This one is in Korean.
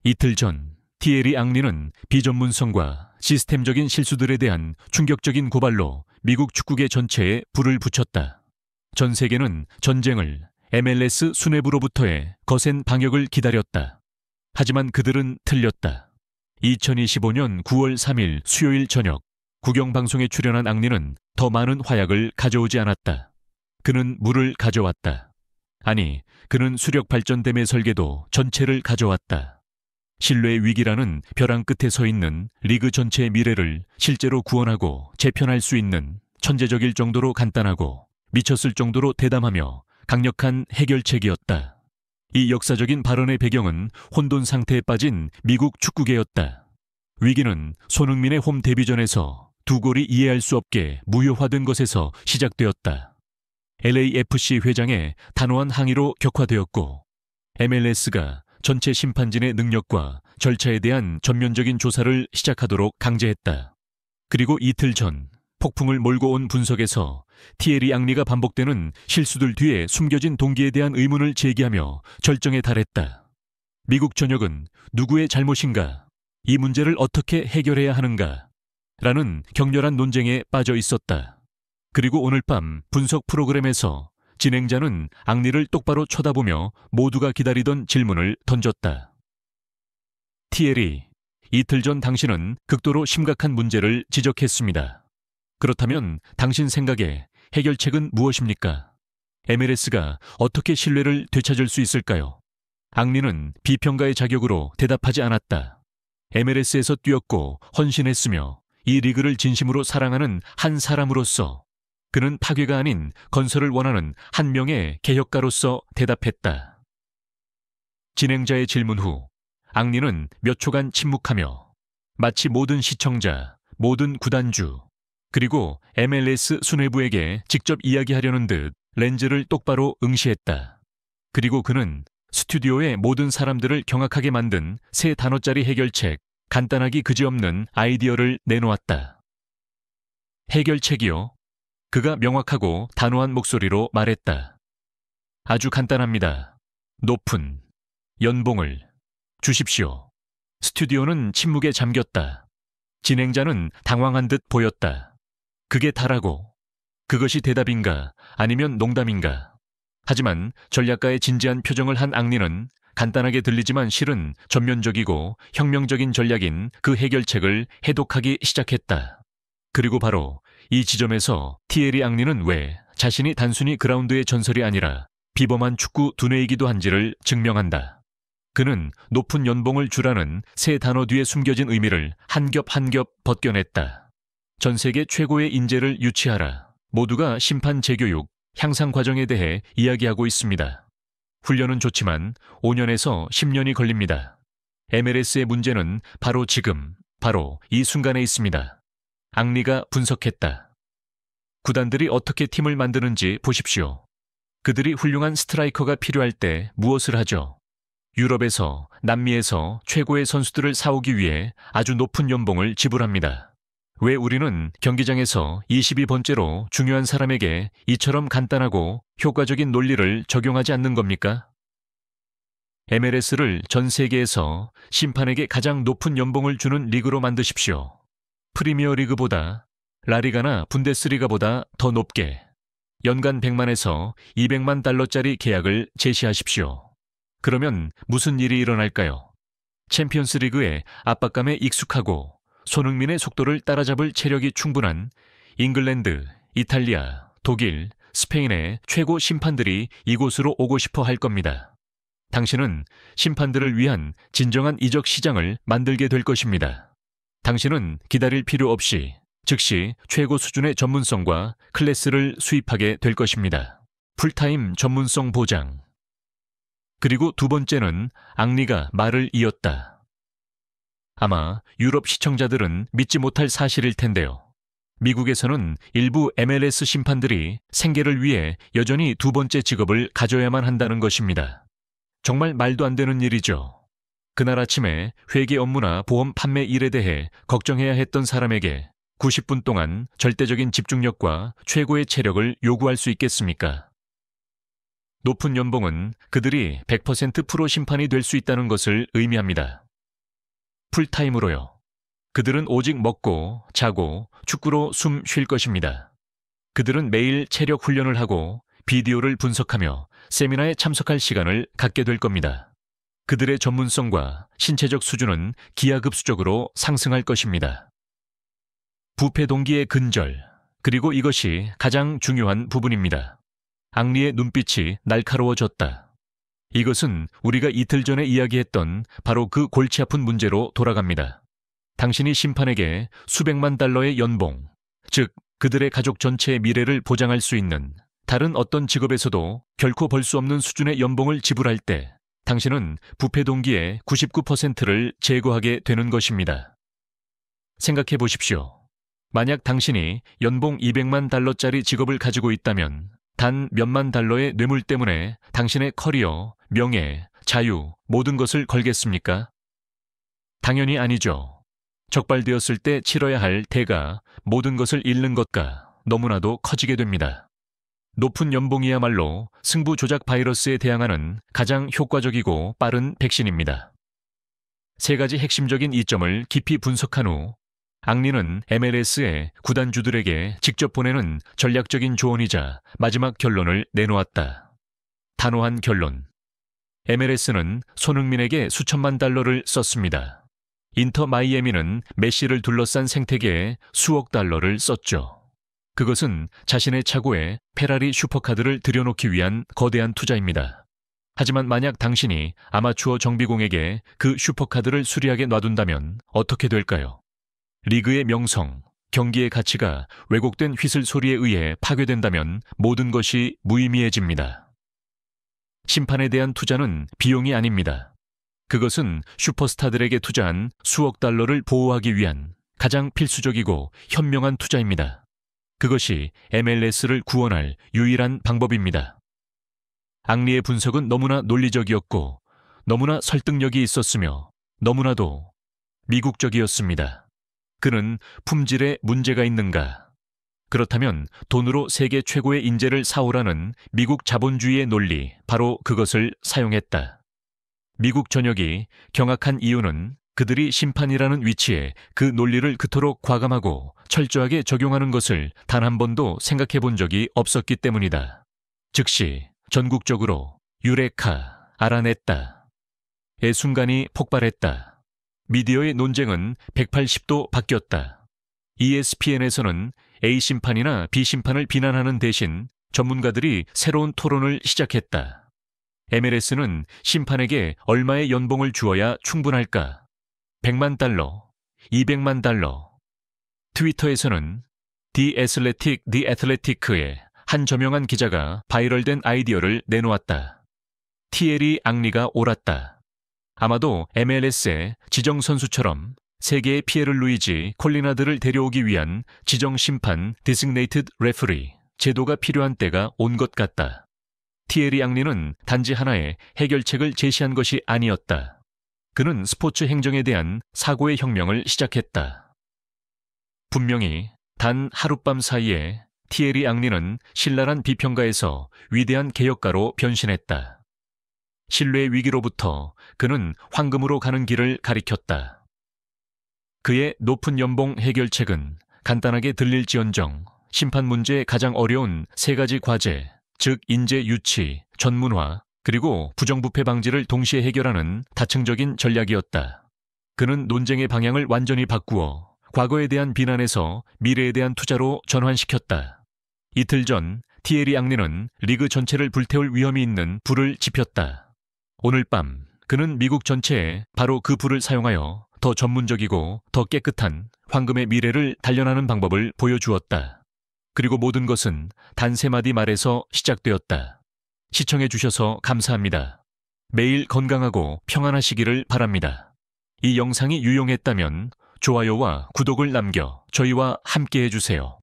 이틀 전 티에리 앙리는 비전문성과 시스템적인 실수들에 대한 충격적인 고발로 미국 축구계 전체에 불을 붙였다. 전 세계는 전쟁을 MLS 수뇌부로부터의 거센 방역을 기다렸다. 하지만 그들은 틀렸다. 2025년 9월 3일 수요일 저녁 국영방송에 출연한 앙리는 더 많은 화약을 가져오지 않았다. 그는 물을 가져왔다. 아니, 그는 수력발전댐의 설계도 전체를 가져왔다. 신뢰의 위기라는 벼랑 끝에 서 있는 리그 전체의 미래를 실제로 구원하고 재편할 수 있는 천재적일 정도로 간단하고 미쳤을 정도로 대담하며 강력한 해결책이었다. 이 역사적인 발언의 배경은 혼돈 상태에 빠진 미국 축구계였다. 위기는 손흥민의 홈 데뷔전에서 두 골이 이해할 수 없게 무효화된 것에서 시작되었다. LAFC 회장의 단호한 항의로 격화되었고 MLS가 전체 심판진의 능력과 절차에 대한 전면적인 조사를 시작하도록 강제했다. 그리고 이틀 전 폭풍을 몰고 온 분석에서 티에리 앙리가 반복되는 실수들 뒤에 숨겨진 동기에 대한 의문을 제기하며 절정에 달했다. 미국 전역은 누구의 잘못인가? 이 문제를 어떻게 해결해야 하는가? 라는 격렬한 논쟁에 빠져 있었다. 그리고 오늘 밤 분석 프로그램에서 진행자는 앙리를 똑바로 쳐다보며 모두가 기다리던 질문을 던졌다. 티에리, 이틀 전 당신은 극도로 심각한 문제를 지적했습니다. 그렇다면 당신 생각에 해결책은 무엇입니까? MLS가 어떻게 신뢰를 되찾을 수 있을까요? 앙리는 비평가의 자격으로 대답하지 않았다. MLS에서 뛰었고 헌신했으며 이 리그를 진심으로 사랑하는 한 사람으로서 그는 파괴가 아닌 건설을 원하는 한 명의 개혁가로서 대답했다. 진행자의 질문 후 앙리는 몇 초간 침묵하며 마치 모든 시청자, 모든 구단주, 그리고 MLS 수뇌부에게 직접 이야기하려는 듯 렌즈를 똑바로 응시했다. 그리고 그는 스튜디오의 모든 사람들을 경악하게 만든 3단어짜리 해결책, 간단하기 그지없는 아이디어를 내놓았다. 해결책이요? 그가 명확하고 단호한 목소리로 말했다. 아주 간단합니다. 높은 연봉을 주십시오. 스튜디오는 침묵에 잠겼다. 진행자는 당황한 듯 보였다. 그게 다라고. 그것이 대답인가 아니면 농담인가. 하지만 전략가의 진지한 표정을 한 앙리는 간단하게 들리지만 실은 전면적이고 혁명적인 전략인 그 해결책을 해독하기 시작했다. 그리고 바로 이 지점에서 티에리 앙리는 왜 자신이 단순히 그라운드의 전설이 아니라 비범한 축구 두뇌이기도 한지를 증명한다. 그는 높은 연봉을 주라는 3단어 뒤에 숨겨진 의미를 한 겹 한 겹 벗겨냈다. 전 세계 최고의 인재를 유치하라. 모두가 심판 재교육, 향상 과정에 대해 이야기하고 있습니다. 훈련은 좋지만 5년에서 10년이 걸립니다. MLS의 문제는 바로 지금, 바로 이 순간에 있습니다. 앙리가 분석했다. 구단들이 어떻게 팀을 만드는지 보십시오. 그들이 훌륭한 스트라이커가 필요할 때 무엇을 하죠? 유럽에서, 남미에서 최고의 선수들을 사오기 위해 아주 높은 연봉을 지불합니다. 왜 우리는 경기장에서 22번째로 중요한 사람에게 이처럼 간단하고 효과적인 논리를 적용하지 않는 겁니까? MLS를 전 세계에서 심판에게 가장 높은 연봉을 주는 리그로 만드십시오. 프리미어 리그보다, 라리가나 분데스리가보다 더 높게 연간 100만에서 200만 달러짜리 계약을 제시하십시오. 그러면 무슨 일이 일어날까요? 챔피언스 리그의 압박감에 익숙하고 손흥민의 속도를 따라잡을 체력이 충분한 잉글랜드, 이탈리아, 독일, 스페인의 최고 심판들이 이곳으로 오고 싶어 할 겁니다. 당신은 심판들을 위한 진정한 이적 시장을 만들게 될 것입니다. 당신은 기다릴 필요 없이 즉시 최고 수준의 전문성과 클래스를 수입하게 될 것입니다. 풀타임 전문성 보장. 그리고 두 번째는 앙리가 말을 이었다. 아마 유럽 시청자들은 믿지 못할 사실일 텐데요. 미국에서는 일부 MLS 심판들이 생계를 위해 여전히 두 번째 직업을 가져야만 한다는 것입니다. 정말 말도 안 되는 일이죠. 그날 아침에 회계 업무나 보험 판매 일에 대해 걱정해야 했던 사람에게 90분 동안 절대적인 집중력과 최고의 체력을 요구할 수 있겠습니까? 높은 연봉은 그들이 100% 프로 심판이 될 수 있다는 것을 의미합니다. 풀타임으로요. 그들은 오직 먹고 자고 축구로 숨 쉴 것입니다. 그들은 매일 체력 훈련을 하고 비디오를 분석하며 세미나에 참석할 시간을 갖게 될 겁니다. 그들의 전문성과 신체적 수준은 기하급수적으로 상승할 것입니다. 부패 동기의 근절, 그리고 이것이 가장 중요한 부분입니다. 앙리의 눈빛이 날카로워졌다. 이것은 우리가 이틀 전에 이야기했던 바로 그 골치 아픈 문제로 돌아갑니다. 당신이 심판에게 수백만 달러의 연봉, 즉 그들의 가족 전체의 미래를 보장할 수 있는 다른 어떤 직업에서도 결코 벌 수 없는 수준의 연봉을 지불할 때 당신은 부패 동기의 99%를 제거하게 되는 것입니다. 생각해 보십시오. 만약 당신이 연봉 200만 달러짜리 직업을 가지고 있다면 단 몇만 달러의 뇌물 때문에 당신의 커리어, 명예, 자유, 모든 것을 걸겠습니까? 당연히 아니죠. 적발되었을 때 치러야 할 대가 모든 것을 잃는 것과 너무나도 커지게 됩니다. 높은 연봉이야말로 승부 조작 바이러스에 대항하는 가장 효과적이고 빠른 백신입니다. 세 가지 핵심적인 이점을 깊이 분석한 후 앙리는 MLS의 구단주들에게 직접 보내는 전략적인 조언이자 마지막 결론을 내놓았다. 단호한 결론. MLS는 손흥민에게 수천만 달러를 썼습니다. 인터 마이애미는 메시를 둘러싼 생태계에 수억 달러를 썼죠. 그것은 자신의 차고에 페라리 슈퍼카드를 들여놓기 위한 거대한 투자입니다. 하지만 만약 당신이 아마추어 정비공에게 그 슈퍼카드를 수리하게 놔둔다면 어떻게 될까요? 리그의 명성, 경기의 가치가 왜곡된 휘슬 소리에 의해 파괴된다면 모든 것이 무의미해집니다. 심판에 대한 투자는 비용이 아닙니다. 그것은 슈퍼스타들에게 투자한 수억 달러를 보호하기 위한 가장 필수적이고 현명한 투자입니다. 그것이 MLS를 구원할 유일한 방법입니다. 앙리의 분석은 너무나 논리적이었고 너무나 설득력이 있었으며 너무나도 미국적이었습니다. 그는 품질에 문제가 있는가? 그렇다면 돈으로 세계 최고의 인재를 사오라는 미국 자본주의의 논리, 바로 그것을 사용했다. 미국 전역이 경악한 이유는 그들이 심판이라는 위치에 그 논리를 그토록 과감하고 철저하게 적용하는 것을 단 한 번도 생각해 본 적이 없었기 때문이다. 즉시 전국적으로 유레카, 알아냈다. 의 순간이 폭발했다. 미디어의 논쟁은 180도 바뀌었다. ESPN에서는 A심판이나 B심판을 비난하는 대신 전문가들이 새로운 토론을 시작했다. MLS는 심판에게 얼마의 연봉을 주어야 충분할까? 100만 달러, 200만 달러. 트위터에서는 The Athletic의 한 저명한 기자가 바이럴된 아이디어를 내놓았다. 티에리 앙리가 옳았다. 아마도 MLS의 지정선수처럼 세계의 피에르 루이지 콜리나드를 데려오기 위한 지정심판 Designated Referee 제도가 필요한 때가 온 것 같다. 티에리 앙리는 단지 하나의 해결책을 제시한 것이 아니었다. 그는 스포츠 행정에 대한 사고의 혁명을 시작했다. 분명히 단 하룻밤 사이에 티에리 앙리는 신랄한 비평가에서 위대한 개혁가로 변신했다. 신뢰의 위기로부터 그는 황금으로 가는 길을 가리켰다. 그의 높은 연봉 해결책은 간단하게 들릴지언정 심판 문제의 가장 어려운 세 가지 과제, 즉 인재 유치, 전문화, 그리고 부정부패 방지를 동시에 해결하는 다층적인 전략이었다. 그는 논쟁의 방향을 완전히 바꾸어 과거에 대한 비난에서 미래에 대한 투자로 전환시켰다. 이틀 전 티에리 앙리는 리그 전체를 불태울 위험이 있는 불을 지폈다. 오늘 밤 그는 미국 전체에 바로 그 불을 사용하여 더 전문적이고 더 깨끗한 황금의 미래를 단련하는 방법을 보여주었다. 그리고 모든 것은 단 세 마디 말에서 시작되었다. 시청해 주셔서 감사합니다. 매일 건강하고 평안하시기를 바랍니다. 이 영상이 유용했다면 좋아요와 구독을 남겨 저희와 함께 해주세요.